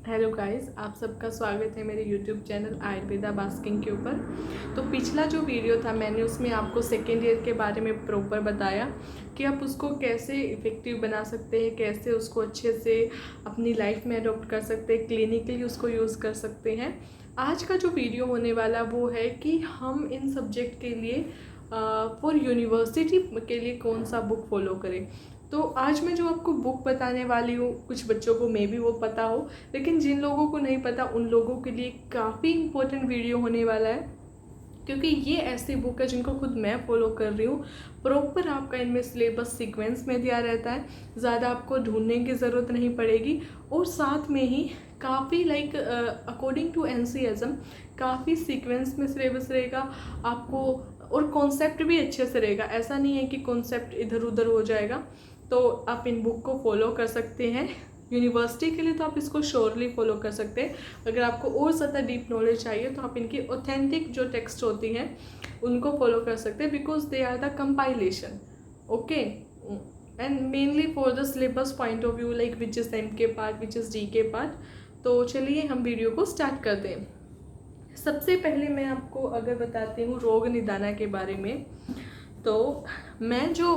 Hello guys, आप सबका स्वागत है मेरे यूट्यूब चैनल आयुर्वेदा बास्किंग के ऊपर। तो पिछला जो वीडियो था मैंने उसमें आपको सेकेंड ईयर के बारे में प्रॉपर बताया कि आप उसको कैसे इफ़ेक्टिव बना सकते हैं, कैसे उसको अच्छे से अपनी लाइफ में अडॉप्ट कर सकते हैं, क्लिनिकली उसको यूज़ कर सकते हैं। आज का जो वीडियो होने वाला वो है कि हम इन सब्जेक्ट के लिए फॉर यूनिवर्सिटी के लिए कौन सा बुक फॉलो करें। तो आज मैं जो आपको बुक बताने वाली हूँ, कुछ बच्चों को मे भी वो पता हो, लेकिन जिन लोगों को नहीं पता उन लोगों के लिए काफ़ी इम्पोर्टेंट वीडियो होने वाला है, क्योंकि ये ऐसी बुक है जिनको खुद मैं फॉलो कर रही हूँ। प्रॉपर आपका इनमें सिलेबस सीक्वेंस में दिया रहता है, ज़्यादा आपको ढूंढने की ज़रूरत नहीं पड़ेगी, और साथ में ही काफ़ी अकॉर्डिंग टू एनसीईआरटी काफ़ी सीक्वेंस में सिलेबस रहेगा आपको, और कॉन्सेप्ट भी अच्छे से रहेगा। ऐसा नहीं है कि कॉन्सेप्ट इधर उधर हो जाएगा। तो आप इन बुक को फॉलो कर सकते हैं यूनिवर्सिटी के लिए, तो आप इसको श्योरली फॉलो कर सकते हैं। अगर आपको और ज़्यादा डीप नॉलेज चाहिए तो आप इनकी ऑथेंटिक जो टेक्स्ट होती हैं उनको फॉलो कर सकते हैं, because they are the compilation, okay, and mainly for the syllabus point of view, like which is M K part, which is D K part. तो चलिए हम वीडियो को स्टार्ट करते हैं। सबसे पहले मैं आपको अगर बताती हूँ रोग निदाना के बारे में, तो मैं जो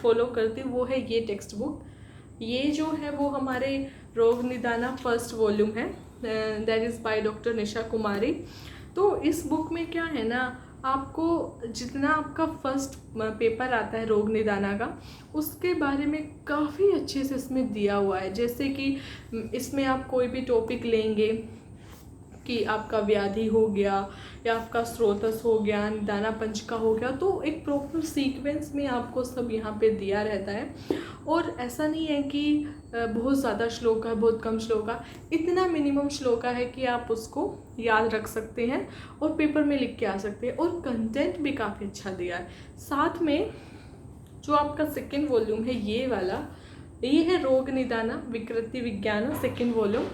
फॉलो करती हूँ वो है ये टेक्स्ट बुक। ये जो है वो हमारे रोग निदाना फर्स्ट वॉल्यूम है, that is by doctor Nisha Kumari. तो इस बुक में क्या है ना, आपको जितना आपका फर्स्ट पेपर आता है रोग निदाना का, उसके बारे में काफ़ी अच्छे से इसमें दिया हुआ है। जैसे कि इसमें आप कोई भी टॉपिक लेंगे कि आपका व्याधि हो गया या आपका स्रोतस हो गया, निदाना पंचका हो गया, तो एक प्रॉपर सीक्वेंस में आपको सब यहाँ पे दिया रहता है। और ऐसा नहीं है कि बहुत ज़्यादा श्लोक है, बहुत कम श्लोक है, इतना मिनिमम श्लोक है कि आप उसको याद रख सकते हैं और पेपर में लिख के आ सकते हैं। और कंटेंट भी काफ़ी अच्छा दिया है। साथ में जो आपका सेकेंड वॉल्यूम है ये वाला, ये है रोग निदाना विकृति विज्ञान सेकेंड वॉल्यूम।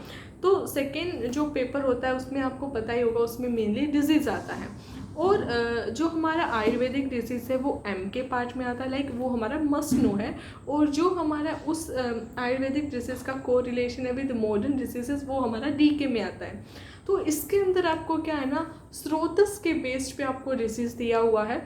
तो सेकेंड जो पेपर होता है उसमें आपको पता ही होगा, उसमें मेनली डिजीज़ आता है, और जो हमारा आयुर्वेदिक डिजीज़ है वो एम के पार्ट में आता है, लाइक वो हमारा मस्ट नो है। और जो हमारा उस आयुर्वेदिक डिजीज़ का को रिलेशन है विद मॉडर्न डिजीज़ वो हमारा डी के में आता है। तो इसके अंदर आपको क्या है ना, स्रोतस के बेस्ड पे आपको डिजीज़ दिया हुआ है।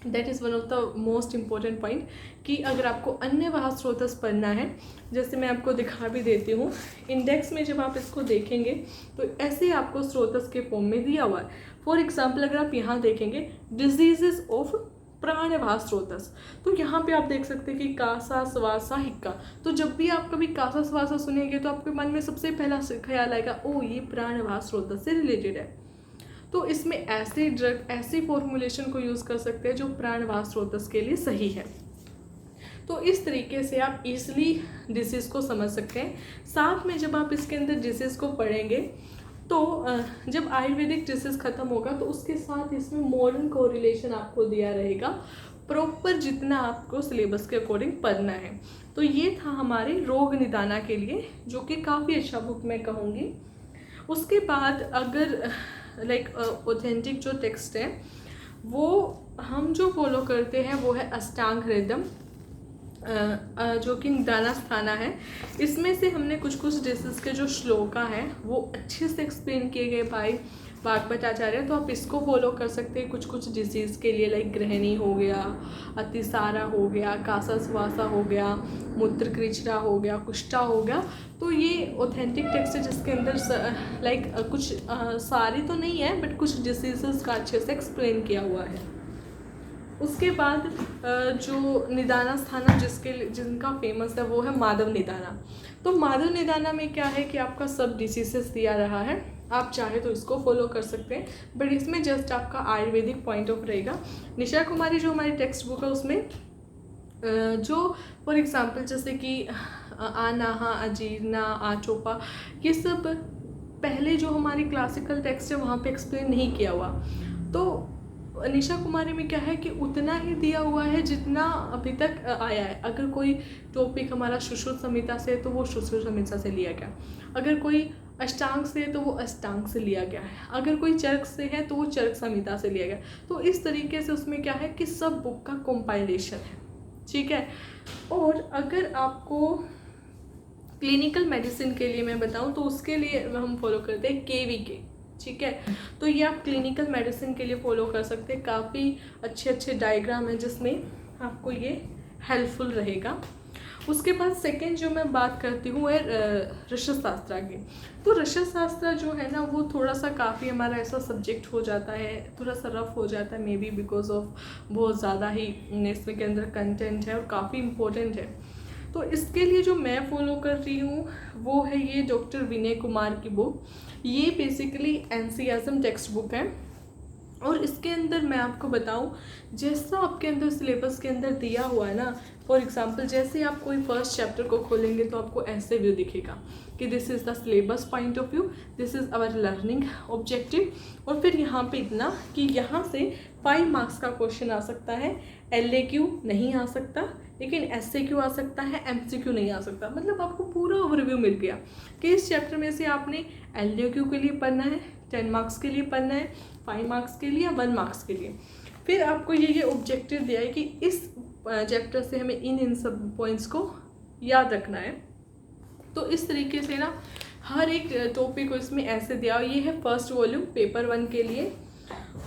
That is one of the most important point कि अगर आपको अन्य वाह स्रोतस पढ़ना है, जैसे मैं आपको दिखा भी देती हूँ, इंडेक्स में जब आप इसको देखेंगे तो ऐसे आपको स्रोतस के फॉर्म में दिया हुआ है। फॉर एग्जाम्पल अगर आप यहाँ देखेंगे डिजीजेस ऑफ प्राणवाह स्रोतस, तो यहाँ पे आप देख सकते हैं कि कासा स्वासा हिक्का। तो जब भी आप कभी कासा स्वासा सुनेंगे तो आपके मन में सबसे पहला ख्याल आएगा, ओ ये प्राणवाह स्रोतस से रिलेटेड है। तो इसमें ऐसे ड्रग, ऐसी फॉर्मुलेशन को यूज़ कर सकते हैं जो प्राणवाह स्रोतस के लिए सही है। तो इस तरीके से आप इजली डिसीज़ को समझ सकते हैं। साथ में जब आप इसके अंदर डिसीज़ को पढ़ेंगे तो जब आयुर्वेदिक डिसीज़ ख़त्म होगा तो उसके साथ इसमें मॉडर्न कोरिलेशन आपको दिया रहेगा, प्रॉपर जितना आपको सिलेबस के अकॉर्डिंग पढ़ना है। तो ये था हमारे रोग निदाना के लिए, जो कि काफ़ी अच्छा बुक मैं कहूँगी। उसके बाद अगर ऑथेंटिक जो टेक्स्ट है वो हम जो फॉलो करते हैं वो है अष्टांग हृदयम, जो कि निदाना स्थाना है। इसमें से हमने कुछ डिसीज़ के जो श्लोका हैं वो अच्छे से एक्सप्लेन किए गए भाई भागवत आचार्य, तो आप इसको फॉलो कर सकते हैं कुछ डिजीज़ के लिए, लाइक ग्रहणी हो गया, अतिसारा हो गया, कासा स्वासा हो गया, मूत्र कृचरा हो गया, कुष्ठा हो गया। तो ये ऑथेंटिक टेक्स्ट है जिसके अंदर कुछ सारी तो नहीं है बट कुछ डिसीज़ का अच्छे से एक्सप्लेन किया हुआ है। उसके बाद जो निदाना स्थाना जिनका फेमस है वो है माधव निदाना। तो माधव निदाना में क्या है कि आपका सब डिसीजेस दिया रहा है, आप चाहे तो इसको फॉलो कर सकते हैं, बट इसमें जस्ट आपका आयुर्वेदिक पॉइंट ऑफ रहेगा। निशा कुमारी जो हमारी टेक्स्ट बुक है उसमें जो फॉर एग्जांपल जैसे कि आनाहा, अजीर्णा, आचोपा, ये सब पहले जो हमारी क्लासिकल टेक्स्ट है वहाँ पे एक्सप्लेन नहीं किया हुआ। तो निशा कुमारी में क्या है कि उतना ही दिया हुआ है जितना अभी तक आया है। अगर कोई टॉपिक हमारा सुश्रुत संहिता से है तो वो सुश्रुत संहिता से लिया गया, अगर कोई अष्टांग से है तो वो अष्टांग से लिया गया है, अगर कोई चरक से है तो वो चरक संहिता से लिया गया। तो इस तरीके से उसमें क्या है कि सब बुक का कंपाइलेशन है, ठीक है। और अगर आपको क्लिनिकल मेडिसिन के लिए मैं बताऊं तो उसके लिए हम फॉलो करते हैं KVK, ठीक है। तो ये आप क्लिनिकल मेडिसिन के लिए फॉलो कर सकते हैं। काफ़ी अच्छे डायग्राम है जिसमें आपको ये हेल्पफुल रहेगा। उसके बाद सेकेंड जो मैं बात करती हूँ है रसशास्त्र की। तो रसशास्त्र जो है ना वो थोड़ा सा काफ़ी हमारा ऐसा सब्जेक्ट हो जाता है, थोड़ा सा रफ हो जाता है, मे बी बिकॉज ऑफ बहुत ज़्यादा ही इसमें के अंदर कंटेंट है और काफ़ी इम्पोर्टेंट है। तो इसके लिए जो मैं फॉलो कर रही हूँ वो है ये डॉक्टर विनय कुमार की बुक। ये बेसिकली एनसीईआरटी टेक्स्ट बुक है और इसके अंदर मैं आपको बताऊं जैसा आपके अंदर सिलेबस के अंदर दिया हुआ है ना, फॉर एग्जांपल जैसे आप कोई फर्स्ट चैप्टर को खोलेंगे तो आपको ऐसे व्यू दिखेगा कि this is the syllabus point of view, this is our learning objective, और फिर यहाँ पे इतना कि यहाँ से 5 मार्क्स का क्वेश्चन आ सकता है, LAQ नहीं आ सकता, लेकिन SAQ आ सकता है, MCQ नहीं आ सकता। मतलब आपको पूरा ओवरव्यू मिल गया कि इस चैप्टर में से आपने LAQ के लिए पढ़ना है, 10 मार्क्स के लिए पढ़ना है, 5 मार्क्स के लिए या 1 मार्क्स के लिए। फिर आपको ये ऑब्जेक्टिव दिया है कि इस चैप्टर से हमें इन सब पॉइंट्स को याद रखना है। तो इस तरीके से ना हर एक टॉपिक को इसमें ऐसे दिया। ये है फर्स्ट वॉल्यूम पेपर 1 के लिए।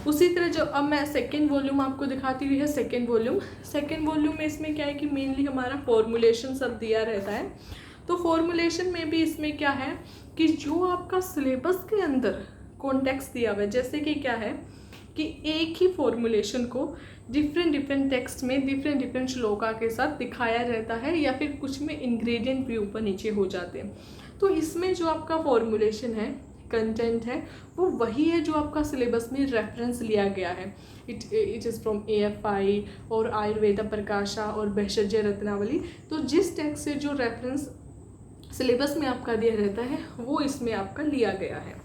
उसी तरह जो अब मैं सेकेंड वॉल्यूम आपको दिखाती हुई है सेकेंड वॉल्यूम में इसमें क्या है कि मेनली हमारा फॉर्मूलेशन सब दिया रहता है। तो फॉर्मूलेशन में भी इसमें क्या है कि जो आपका सिलेबस के अंदर कॉन्टेक्स्ट दिया हुआ है, जैसे कि क्या है कि एक ही फॉर्मूलेशन को डिफरेंट टेक्स्ट में डिफरेंट श्लोका के साथ दिखाया रहता है, या फिर कुछ में इंग्रेडिएंट भी ऊपर नीचे हो जाते हैं। तो इसमें जो आपका फॉर्मूलेशन है, कंटेंट है, वो वही है जो आपका सिलेबस में रेफरेंस लिया गया है। इट इज़ फ्रॉम AFI और आयुर्वेदा प्रकाशा और भेषज रत्नावली। तो जिस टेक्स्ट से जो रेफरेंस सिलेबस में आपका दिया रहता है वो इसमें आपका लिया गया है।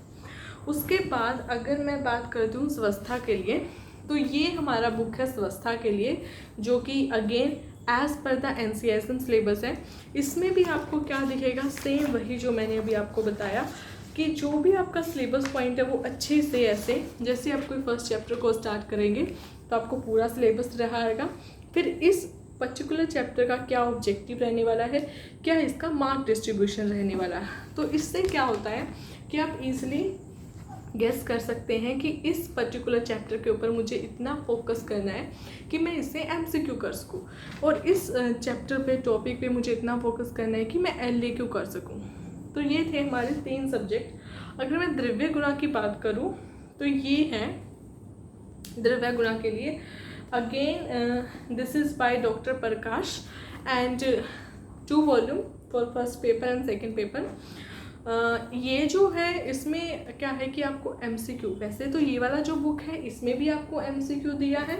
उसके बाद अगर मैं बात करती हूँ स्वास्थ्य के लिए, तो ये हमारा बुक है स्वास्थ्य के लिए, जो कि again as per the NCERT syllabus है। इसमें भी आपको क्या दिखेगा, सेम वही जो मैंने अभी आपको बताया कि जो भी आपका सिलेबस पॉइंट है वो अच्छे से ऐसे, जैसे आप कोई फर्स्ट चैप्टर को स्टार्ट करेंगे तो आपको पूरा सिलेबस रहेगा, फिर इस पर्टिकुलर चैप्टर का क्या ऑब्जेक्टिव रहने वाला है, क्या इसका मार्क डिस्ट्रीब्यूशन रहने वाला है। तो इससे क्या होता है कि आप इजीली गेस कर सकते हैं कि इस पर्टिकुलर चैप्टर के ऊपर मुझे इतना फोकस करना है कि मैं इसे MCQ कर सकूं, और इस चैप्टर पे टॉपिक पे मुझे इतना फोकस करना है कि मैं LAQ कर सकूं। तो ये थे हमारे 3 सब्जेक्ट। अगर मैं द्रव्य गुणा की बात करूं तो ये है द्रव्य गुणा के लिए again this is by doctor Prakash and 2 volume for first paper and second paper. ये जो है इसमें क्या है कि आपको MCQ, वैसे तो ये वाला जो बुक है इसमें भी आपको MCQ दिया है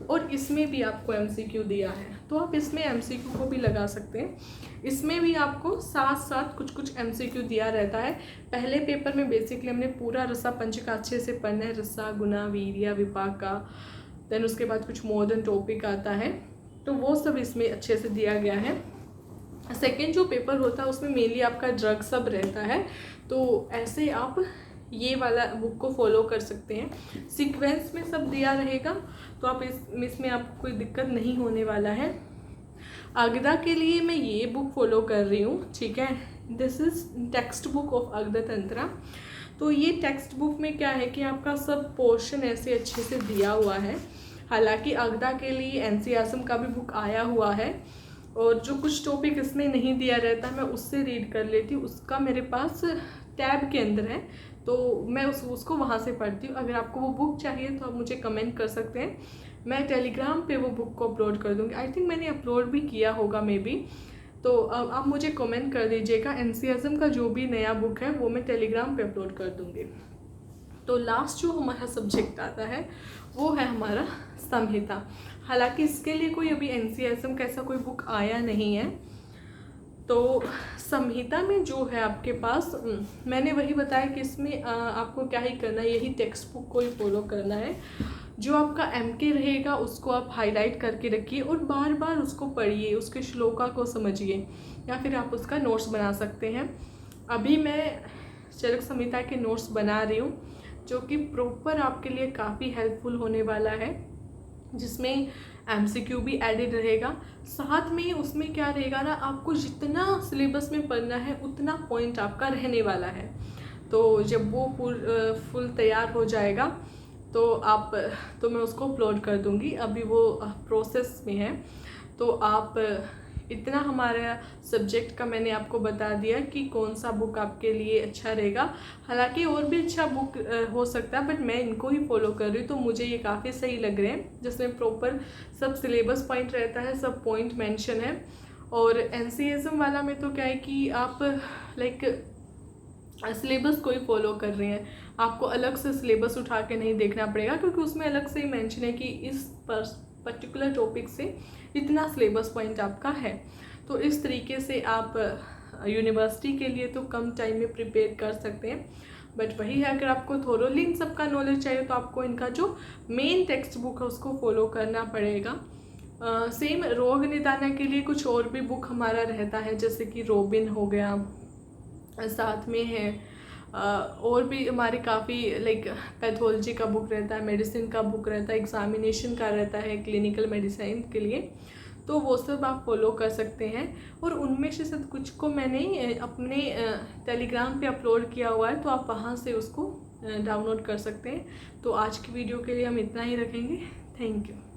और इसमें भी आपको MCQ दिया है, तो आप इसमें MCQ को भी लगा सकते हैं। इसमें भी आपको साथ साथ कुछ MCQ दिया रहता है। पहले पेपर में बेसिकली हमने पूरा रसा पंच का अच्छे से पढ़ना है, रसा गुना वीर्य विपाक का, देन उसके बाद कुछ मॉडर्न टॉपिक आता है, तो वो सब इसमें अच्छे से दिया गया है। सेकेंड जो पेपर होता है उसमें मेनली आपका ड्रग सब रहता है, तो ऐसे आप ये वाला बुक को फॉलो कर सकते हैं। सीक्वेंस में सब दिया रहेगा, तो आप इसमें आपको कोई दिक्कत नहीं होने वाला है। अगदा के लिए मैं ये बुक फॉलो कर रही हूँ, ठीक है। This is textbook of Agada Tantra. तो ये टेक्स्ट बुक में क्या है कि आपका सब पोर्शन ऐसे अच्छे से दिया हुआ है। हालांकि अगदा के लिए NCERT का भी बुक आया हुआ है, और जो कुछ टॉपिक इसमें नहीं दिया रहता मैं उससे रीड कर लेती हूँ, उसका मेरे पास टैब के अंदर है, तो मैं उसको वहाँ से पढ़ती हूँ। अगर आपको वो बुक चाहिए तो आप मुझे कमेंट कर सकते हैं, मैं टेलीग्राम पे वो बुक को अपलोड कर दूँगी। आई थिंक मैंने अपलोड भी किया होगा मे बी, तो आप मुझे कमेंट कर दीजिएगा। NCERT का जो भी नया बुक है वो मैं टेलीग्राम पे अपलोड कर दूँगी। तो लास्ट जो हमारा सब्जेक्ट आता है वो है हमारा संहिता। हालांकि इसके लिए कोई अभी NCERT का ऐसा कोई बुक आया नहीं है। तो संहिता में जो है आपके पास, मैंने वही बताया कि इसमें आपको क्या ही करना है, यही टेक्स्ट बुक को ही फॉलो करना है। जो आपका MK रहेगा उसको आप हाईलाइट करके रखिए और बार बार उसको पढ़िए, उसके श्लोका को समझिए, या फिर आप उसका नोट्स बना सकते हैं। अभी मैं चरक संहिता के नोट्स बना रही हूँ, जो कि प्रॉपर आपके लिए काफ़ी हेल्पफुल होने वाला है, जिसमें MCQ भी एडेड रहेगा। साथ में उसमें क्या रहेगा ना, आपको जितना सिलेबस में पढ़ना है उतना पॉइंट आपका रहने वाला है। तो जब वो फुल तैयार हो जाएगा तो मैं उसको अपलोड कर दूँगी, अभी वो प्रोसेस में है। तो आप इतना हमारा सब्जेक्ट का मैंने आपको बता दिया कि कौन सा बुक आपके लिए अच्छा रहेगा। हालांकि और भी अच्छा बुक हो सकता है, बट मैं इनको ही फॉलो कर रही हूँ, तो मुझे ये काफ़ी सही लग रहे हैं, जिसमें प्रॉपर सब सिलेबस पॉइंट रहता है, सब पॉइंट मेंशन है। और NCSM वाला में तो क्या है कि आप लाइक सिलेबस को ही फॉलो कर रहे हैं, आपको अलग से सिलेबस उठा के नहीं देखना पड़ेगा, क्योंकि उसमें अलग से ही मेंशन है कि इस पर्टिकुलर टॉपिक से इतना सिलेबस पॉइंट आपका है। तो इस तरीके से आप यूनिवर्सिटी के लिए तो कम टाइम में प्रिपेयर कर सकते हैं। बट वही है, अगर आपको थोरोली इन सब का नॉलेज चाहिए तो आपको इनका जो मेन टेक्स्ट बुक है उसको फॉलो करना पड़ेगा। सेम रोग निदान के लिए कुछ और भी बुक हमारा रहता है, जैसे कि रोबिन हो गया, साथ में है और भी हमारे काफ़ी लाइक पैथोलॉजी का बुक रहता है, मेडिसिन का बुक रहता है, एग्जामिनेशन का रहता है क्लिनिकल मेडिसिन के लिए। तो वो सब आप फॉलो कर सकते हैं। और उनमें से सब कुछ को मैंने अपने टेलीग्राम पे अपलोड किया हुआ है, तो आप वहाँ से उसको डाउनलोड कर सकते हैं। तो आज की वीडियो के लिए हम इतना ही रखेंगे। Thank you.